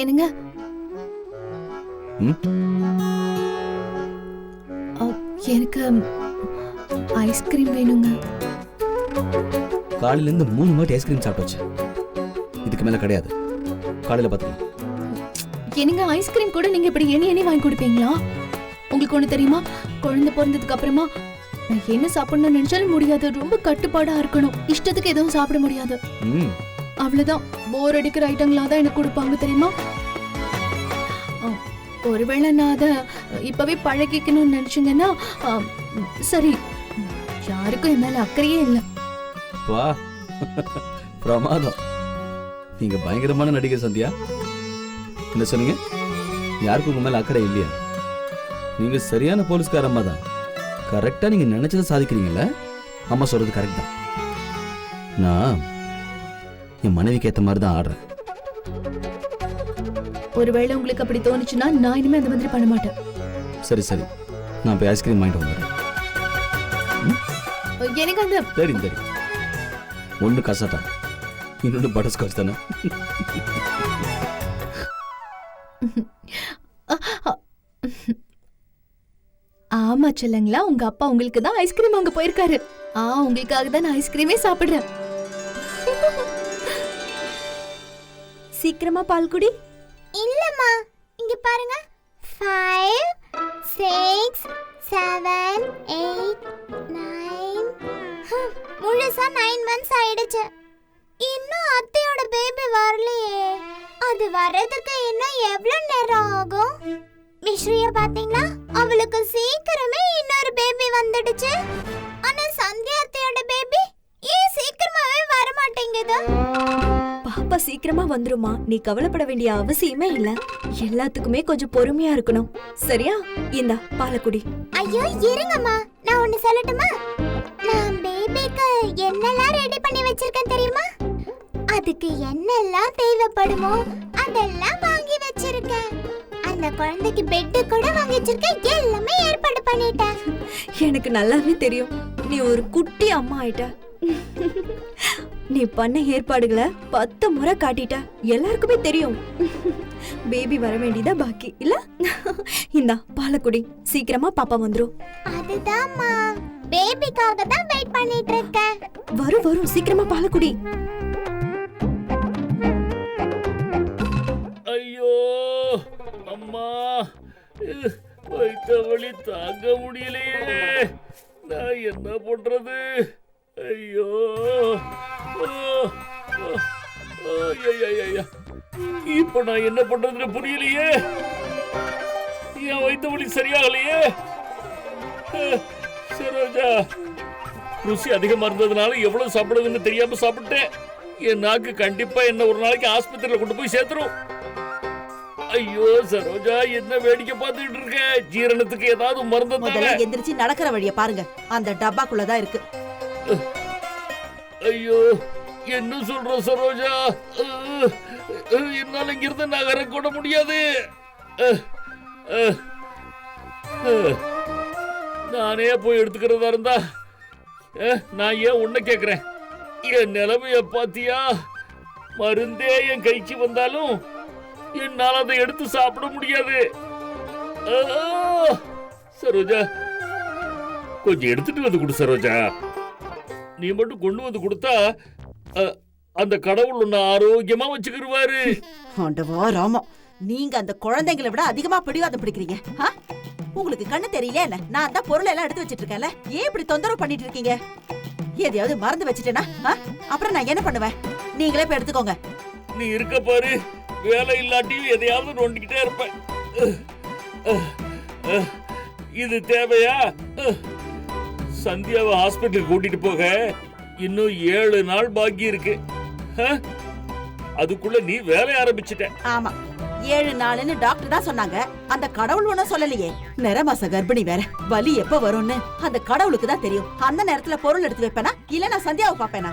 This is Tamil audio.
ஏனுங்க எனக்கு ஐஸ்கிரீம் வேணுங்க. காலையில இருந்து 3 வாட்டி ஐஸ்கிரீம் சாப்பிட்டாச்சு. இதுக்கு மேல கிடையாது. காலையில பாத்துக்கலாம். என்னங்க ஐஸ்கிரீம் கூட நீங்க இப்படி எண்ணி வாங்கி கொடுப்பீங்களா? உங்களுக்கு ஒண்ணு தெரியுமா, குழந்தை பிறந்ததுக்கு அப்புறமா நான் என்ன சாப்பிடணும்னு நினைச்சாலும் முடியாது. ரொம்ப கட்டுப்பாடா இருக்கணும். இஷ்டத்துக்கு எதுவும் சாப்பிட முடியாது. அவ்வளவுதான். போர் அடிக்கிற ஐட்டங்களா தான் எனக்கு கொடுப்பாங்க தெரியுமா? ஒருவேளை நான் அதை இப்பவே பழகிக்கணும்னு நினைச்சீங்கன்னா சரி. யாருக்கும் என் மேல அக்கறையே இல்லை. வா, பிரமாதம். நீங்க பயங்கரமான நடிகை சந்தியா. என்ன சொன்னீங்க? யாருக்கும் உங்க மேல அக்கறை இல்லையா? நீங்க சரியான போலீஸ்கார அம்மா தான். கரெக்டா நீங்க நினைச்சதை சாதிக்கிறீங்கல்ல. அம்மா சொல்றது கரெக்ட் தான். நான் என் மனைவிக்கு ஏத்த மாதிரி தான் ஆடுறேன். ஒருவேளை உங்களுக்கு அப்படி தோணுச்சுன்னா நான் இனிமே அந்த மாதிரி பண்ண மாட்டேன். சரி சரி, நான் போய் ஐஸ்கிரீம் வாங்கிட்டு வந்துடுறேன். எனக்கு அந்த தெரியும் தெரியும். ஒன்று கசட்டா, இன்னொன்று பட்டர்ஸ்காட்ச் தானே. ஆமா செல்லங்களா, உங்க அப்பா உங்களுக்கு தான் ஐஸ்கிரீம் வாங்க போயிருக்காரு. உங்களுக்காக தான் நான் ஐஸ்கிரீமே சாப்பிடுறேன். சீக்கிரமா பால் குடி. இல்லம்மா, இங்க பாருங்க. 5 6 7 8 9 முழுசா 9 months ஆயிடுச்சு. இன்னும் அத்தையோட பேபி வரலையே. அது வரதுக்கு இன்னும் எவ்வளவு நேரம் ஆகும்? மிஸ்ரியா பாத்தீங்களா, அவளுக்கு சீக்கிரமே இன்னொரு பேபி வந்துடுச்சு. ஆனா சந்தியா அத்தையோட பேபி ஏன் சீக்கிரமாவே வர மாட்டேங்குது? பாப்பா சீக்கிரமா வந்துருமா, நீ கவலைப்பட வேண்டிய அவசியமே இல்ல. எல்லாத்துக்குமே கொஞ்சம் பொறுமையா இருக்கணும், சரியா? இந்த பாலக்குடி. ஐயோ இருங்கம்மா, நான் ஒன்னு சொல்லட்டுமா? நான் பேபிக்கு என்னெல்லாம் ரெடி பண்ணி வச்சிருக்கேன் தெரியுமா? அதுக்கு என்னெல்லாம் தேவைப்படுமோ அதெல்லாம் வாங்கி வச்சிருக்கேன். அந்த குழந்தைக்கு பெட் கூட வாங்கி வச்சிருக்கேன். எல்லாமே ஏற்பாடு பண்ணிட்டேன். எனக்கு நல்லாவே தெரியும், நீ ஒரு குட்டி அம்மா ஆயிட்ட. நீ பண்ண ஏற்பாடுகளை 10 முறை காட்டிட்ட. எல்லாருக்குமே தெரியும். பேபி வர வேண்டியதா பாக்கி இல்ல. இந்தா பாலக்குடி, சீக்கிரமா பாப்பா வந்துரும். அதுதான்மா, பேபிக்காக தான் வெயிட் பண்ணிட்டு இருக்கேன். வரும் வரும், சீக்கிரமா பாலக்குடி. ஐயோ அம்மா, வயிற்று வலி தாங்க முடியலையே. நான் என்ன பண்றது? ஐயோ, இப்ப நான் என்ன பண்றதுன்னு புரியலையே. என் வயிற்று வலி சரியாகலையே. சரோஜா, ருசி அதிகமா இருந்ததுனால எவ்வளவு சாப்பிடுறதுன்னு தெரியாம சாப்பிட்டேன். என் நாக்கு கண்டிப்பா என்ன ஒரு நாளைக்கு ஆஸ்பத்திரியில கொண்டு போய் சேர்த்துரும். ஐயோ சரோஜா, என்ன வேடிக்கை பார்த்துட்டு இருக்க? ஜீரணத்துக்கு ஏதாவது மருந்து முதல்ல எந்திரிச்சு நடக்கிற வழிய பாருங்க. அந்த டப்பாக்குள்ளதான் இருக்கு. ஐயோ, என்ன சொல்ற சரோஜா? என்னால இங்கிருந்து நகர கூட முடியாது. நானே போய் எடுத்துக்கிறதா இருந்தா நான் ஏன் உன்னை கேக்குறேன்? என் நிலைமைய பாத்தியா? மருந்தே என் கைக்கு வந்தாலும் என்னால் அதை எடுத்து சாப்பிட முடியாது. சரோஜா, கொஞ்சம் எடுத்துட்டு வந்து கொடு சரோஜா. நீ மட்டும் கொண்டு வந்து கொடுத்தா அந்த கடவுள் உன்னை ஆரோக்கியமா வச்சுக்கிருவாரு. ஆண்டவா ராமா, நீங்க அந்த குழந்தைங்களை விட அதிகமா பிடிவாதம் பிடிக்கிறீங்க. உங்களுக்கு கண்ணு தெரியல என்ன? நான் தான் பொருள் எல்லாம் எடுத்து வச்சிட்டு இருக்கேன்ல, ஏன் இப்படி தொந்தரவு பண்ணிட்டு இருக்கீங்க? எதையாவது மறந்து வச்சுட்டேனா அப்புறம் நான் என்ன பண்ணுவேன்? நீங்களே போய் எடுத்துக்கோங்க. நீ இருக்க பாரு, வேலை இல்லாட்டியும் எதையாவது நோண்டிக்கிட்டே இருப்பேன். இது தேவையா? சந்தியாவை ஹாஸ்பிட்டலுக்கு கூட்டிட்டு போக இன்னும் 7 நாள் பாக்கி இருக்கு. அதுக்குள்ள நீ வேலை ஆரம்பிச்சிட்ட. ஆமா, 7 நாள்னு டாக்டர் தான் சொன்னாங்க. அந்த கடவுள் ஒண்ணும் சொல்லலையே. நிறமாச கர்ப்பிணி வேற, வலி எப்ப வரும்னு அந்த கடவுளுக்கு தான் தெரியும். அந்த நேரத்துல பொருள் எடுத்து வைப்பேனா இல்ல நான் சந்தியாவை பாப்பேனா?